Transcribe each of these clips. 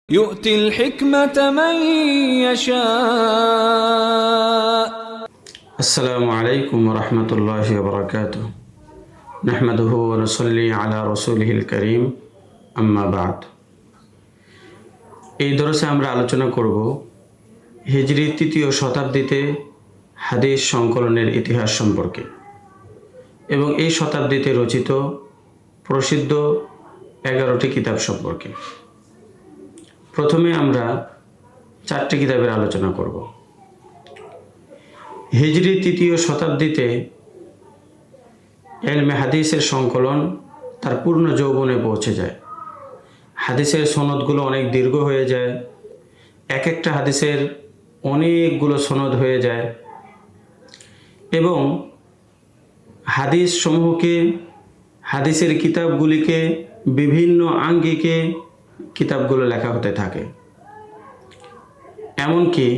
يؤتي الحكمة من يشاء. السلام عليكم ورحمة الله وبركاته. نحمده ونصلي على رسوله الكريم أما بعد. এই দরসে আমরা আলোচনা করব হিজরি ৩য় শতাব্দীতে হাদিস সংকলনের ইতিহাস সম্পর্কে এবং এই শতাব্দীতে রচিত প্রসিদ্ধ 11টি কিতাব সম্পর্কে। প্রথমে আমরা 4টি কিতাবের আলোচনা করব। হিজরি ৩য় শতাব্দীতে ইলমে হাদিসের সংকলন তার পূর্ণ যৌবনে পৌঁছে যায়। হাদিসের সনদগুলো অনেক দীর্ঘ হয়ে যায়, এক একটা হাদিসের অনেকগুলো সনদ হয়ে যায় এবং হাদিস সমূহকে, হাদিসের কিতাবগুলিকে বিভিন্ন আঙ্গিকে কিতাবগুলো লেখা হতে থাকে। এমনকি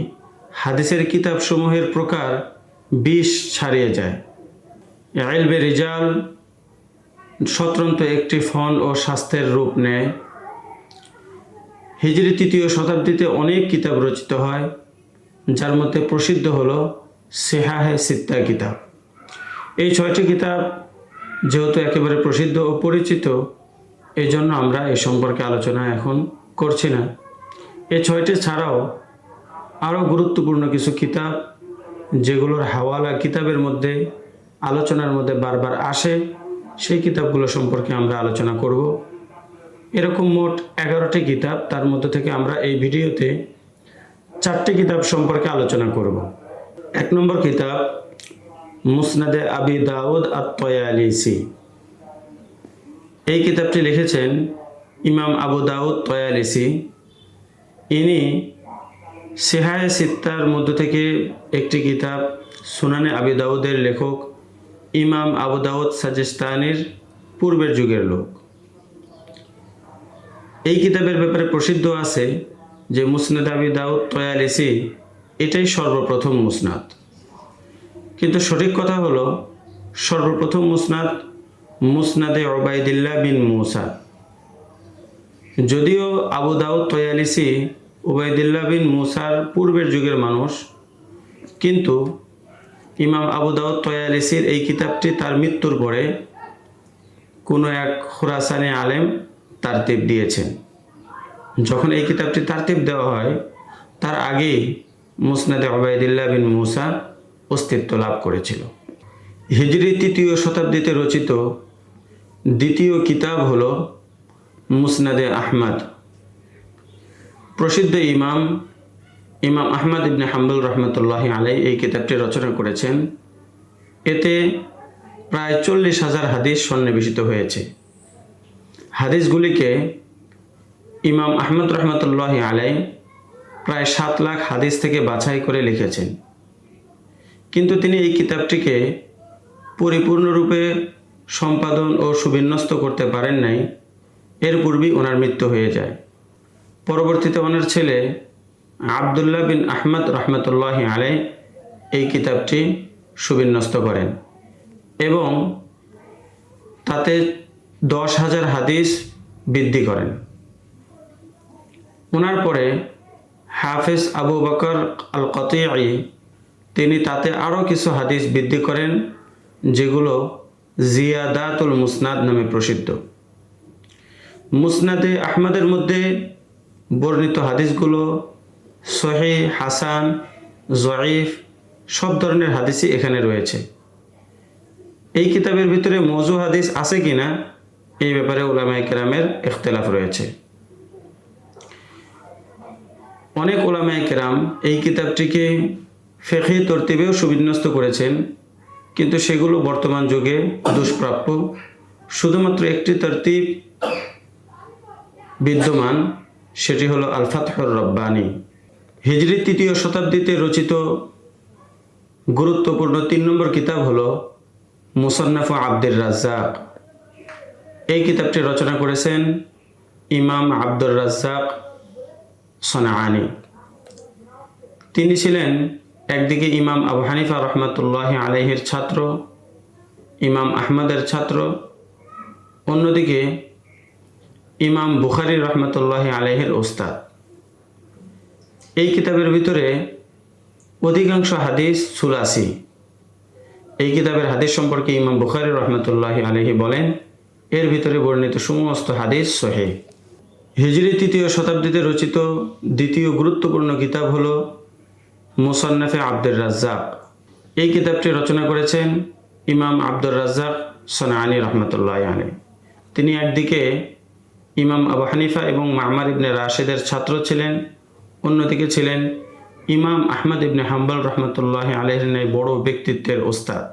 হাদিসের কিতাবসমূহের প্রকার 20 ছাড়িয়ে যায়। ইলমে রিজাল স্বতন্ত্র একটি ফন ও শাস্ত্রের রূপ নেয়। হিজরি ৩য় শতাব্দীতে অনেক কিতাব রচিত হয়, যার মধ্যে প্রসিদ্ধ হলো সিহাহে সিত্তা কিতাব। এই 6টি কিতাব যেহেতু একেবারে প্রসিদ্ধ ও পরিচিত, এই জন্য আমরা এ সম্পর্কে আলোচনা এখন করছি না। এই 6টি ছাড়াও আরও গুরুত্বপূর্ণ কিছু কিতাব যেগুলোর হাওয়ালা কিতাবের মধ্যে আলোচনার মধ্যে বারবার আসে, সেই কিতাবগুলো সম্পর্কে আমরা আলোচনা করব। এরকম মোট 11টি কিতাব, তার মধ্যে থেকে আমরা এই ভিডিওতে 4টি কিতাব সম্পর্কে আলোচনা করব। 1 নম্বর কিতাব মুসনাদে আবি দাউদ আত-তয়ালিসি। এই কিতাবটি লিখেছেন ইমাম আবু দাউদ তয়ালিসি। ইনি সিহায়ে সিত্তার মধ্য থেকে একটি কিতাব সুনানে আবি দাউদের লেখক ইমাম আবু দাউদ সাজিস্তানির পূর্বের যুগের লোক। এই কিতাবের ব্যাপারে প্রসিদ্ধ আছে যে মুসনাদ আবি দাউদ তয়ালিসি এটাই সর্বপ্রথম মুসনাদ। কিন্তু সঠিক কথা হলো সর্বপ্রথম মুসনাদ মুসনাদে উবাইদুল্লাহ বিন মুসা। যদিও আবু দাউদ তয়ালিসি উবাইদুল্লাহ বিন মুসার পূর্বের যুগের মানুষ, কিন্তু ইমাম আবু দাউদ তয়ালিসির এই কিতাবটি তার মৃত্যুর পরে কোনো এক খুরাসানি আলেম তারতিব দিয়েছেন। যখন এই কিতাবটি তারতিব দেওয়া হয়, তার আগেই মুসনাদে উবাইদুল্লাহ বিন মুসা অস্তিত্ব লাভ করেছিল। হিজরি ৩য় শতাব্দীতে রচিত দ্বিতীয় কিতাব হলো মুসনাদে আহমদ। প্রসিদ্ধ ইমাম আহমদ ইবনে হাম্বল রহমতুল্লাহি আলাইহি এই কিতাবটি রচনা করেছেন। এতে প্রায় 40,000 হাদিস সন্নিবেশিত হয়েছে। হাদিসগুলিকে ইমাম আহমদ রহমতুল্লাহি আলাইহি প্রায় 7 লাখ হাদিস থেকে বাছাই করে লিখেছেন। কিন্তু তিনি এই কিতাবটিকে পরিপূর্ণরূপে সম্পাদন ও সুবিন্যস্ত করতে পারেন নাই। এর পূর্বেই ওনার মৃত্যু হয়ে যায়। পরবর্তীতে ওনার ছেলে আবদুল্লাহ বিন আহমদ রহমতুল্লাহি আলাইহি এই কিতাবটি সুবিন্যস্ত করেন এবং তাতে 10,000 হাদিস বৃদ্ধি করেন। ওনার পরে হাফেজ আবু বকর আল কতিঈ তিনি তাতে আরও কিছু হাদিস বৃদ্ধি করেন, যেগুলো জিয়াদাতুল মুসনাদ নামে প্রসিদ্ধ। মুসনাদে আহমদের মধ্যে বর্ণিত হাদিসগুলো সহিহ, হাসান, জয়ীফ সব ধরনের হাদিসই এখানে রয়েছে। এই কিতাবের ভিতরে মওযু হাদিস আছে কিনা এই ব্যাপারে উলামায়ে কেরামের ইখতিলাফ রয়েছে। অনেক উলামায়ে কেরাম এই কিতাবটিকে ফিকহি তরতিবেও সুবিন্যস্ত করেছেন, কিন্তু সেগুলো বর্তমান যুগে দুষ্প্রাপ্য। শুধুমাত্র একটি তরতিব বিদ্যমান, সেটি হলো আল ফাতহুর রব্বানি। হিজরি ৩য় শতাব্দীতে রচিত গুরুত্বপূর্ণ 3 নম্বর কিতাব হলো মুসান্নাফ আব্দুর রাজ্জাক। এই কিতাবটি রচনা করেছেন ইমাম আব্দুর রাজ্জাক সনাআনি। তিনি ছিলেন একদিকে ইমাম আবু হানিফা রহমতুল্লাহি আলাইহির ছাত্র, ইমাম আহমদের ছাত্র, অন্যদিকে ইমাম বুখারী রহমতুল্লাহি আলাইহির ওস্তাদ। এই কিতাবের ভিতরে অধিকাংশ হাদিস সুলাসি। এই কিতাবের হাদিস সম্পর্কে ইমাম বুখারী রহমতুল্লাহি আলাইহি বলেন, এর ভিতরে বর্ণিত সমস্ত হাদিস সহিহ। হিজরি ৩য় শতাব্দীতে রচিত দ্বিতীয় গুরুত্বপূর্ণ কিতাব হল মুসান্নাফে আব্দুর রাজ্জাক। এই কিতাবটি রচনা করেছেন ইমাম আব্দুর রাজ্জাক সনআনী রহমতুল্লাহি আলাইহি। তিনি একদিকে ইমাম আবু হানিফা এবং মা'মার ইবনে রাশিদের ছাত্র ছিলেন, অন্যদিকে ছিলেন ইমাম আহমদ ইবনে হাম্বল রহমতুল্লাহি আলাইহির ন্যায় বড় ব্যক্তিত্বের ওস্তাদ।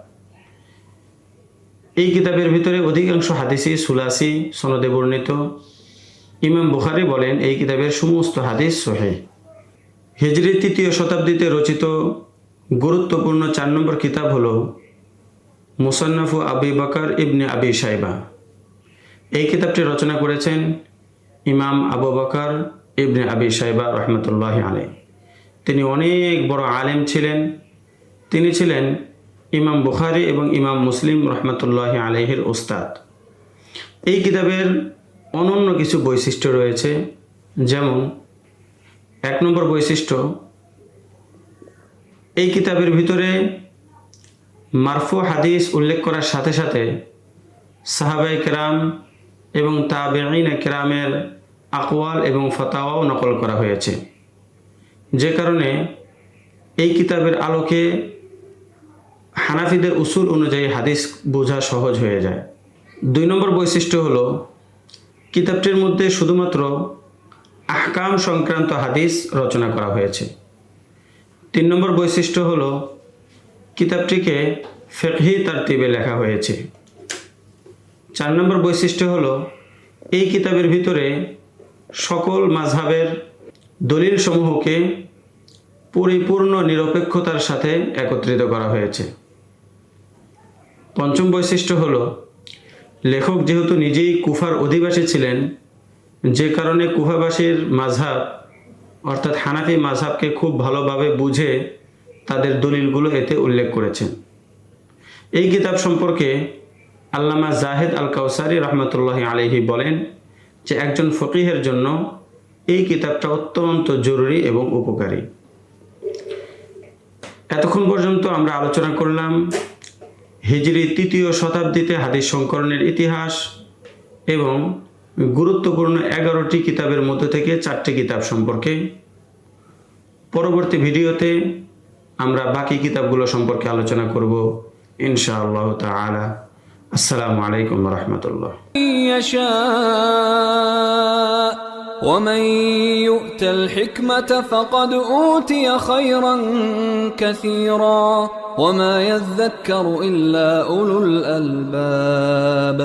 এই কিতাবের ভিতরে অধিকাংশ হাদিসই সুলাসি সনদে বর্ণিত। ইমাম বুখারী বলেন, এই কিতাবের সমস্ত হাদিস সহিহ। হিজরি ৩য় শতাব্দীতে রচিত গুরুত্বপূর্ণ 4 নম্বর কিতাব হল মুসান্নাফু আবি বকর ইবনে আবি শাইবা। এই কিতাবটি রচনা করেছেন ইমাম আবু বকর ইবনে আবি শাইবা রহমতুল্লাহি আলাইহি। তিনি অনেক বড় আলেম ছিলেন। তিনি ছিলেন ইমাম বুখারী এবং ইমাম মুসলিম রহমতুল্লাহি আলাইহির ওস্তাদ। এই কিতাবের অনন্য কিছু বৈশিষ্ট্য রয়েছে, যেমন 1 নম্বর বৈশিষ্ট্য, এই কিতাবের ভিতরে মারফু হাদিস উল্লেখ করার সাথে সাথে সাহাবায়ে কেরাম এবং তাবেঈন কেরামের আকওয়াল এবং ফতাওয়াও নকল করা হয়েছে, যে কারণে এই কিতাবের আলোকে হানাফিদের উসুল অনুযায়ী হাদিস বোঝা সহজ হয়ে যায়। 2 নম্বর বৈশিষ্ট্য হলো কিতাবটির মধ্যে শুধুমাত্র আহকাম সংক্রান্ত হাদিস রচনা করা হয়েছে। 3 নম্বর বৈশিষ্ট্য হলো কিতাবটিকে ফিকহি তারতিবে লেখা হয়েছে। 4 নম্বর বৈশিষ্ট্য হলো এই কিতাবের ভিতরে সকল মাযহাবের দলিল সমূহকে পরিপূর্ণ নিরপেক্ষতার সাথে একত্রিত করা হয়েছে। 5ম বৈশিষ্ট্য হলো লেখক যেহেতু নিজেই কুফার অধিবাসী ছিলেন, যে কারণে কুফাবাসীর মাযহাব অর্থাৎ হানাফি মাযহাবকে খুব ভালোভাবে বুঝে তাদের দলিলগুলো এতে উল্লেখ করেছেন। এই কিতাব সম্পর্কে আল্লামা জাহিদ আল কাউসারি রহমতুল্লাহি আলাইহি বলেন যে একজন ফকিহের জন্য এই কিতাবটা অত্যন্ত জরুরি এবং উপকারী। এতক্ষণ পর্যন্ত আমরা আলোচনা করলাম হিজরি 3য় শতাব্দীতে হাদিস সংকলনের ইতিহাস এবং গুরুত্বপূর্ণ 11টি কিতাবের মধ্যে থেকে 4টি কিতাব সম্পর্কে। পরবর্তী ভিডিওতে আমরা বাকি কিতাবগুলো সম্পর্কে আলোচনা করব ইনশাআল্লাহ তাআলা। আসসালামু আলাইকুম ওয়া রাহমাতুল্লাহ। ومن يؤت الحكمة فقد أوتي خيرا كثيرا وما يذكر إلا أولو الألباب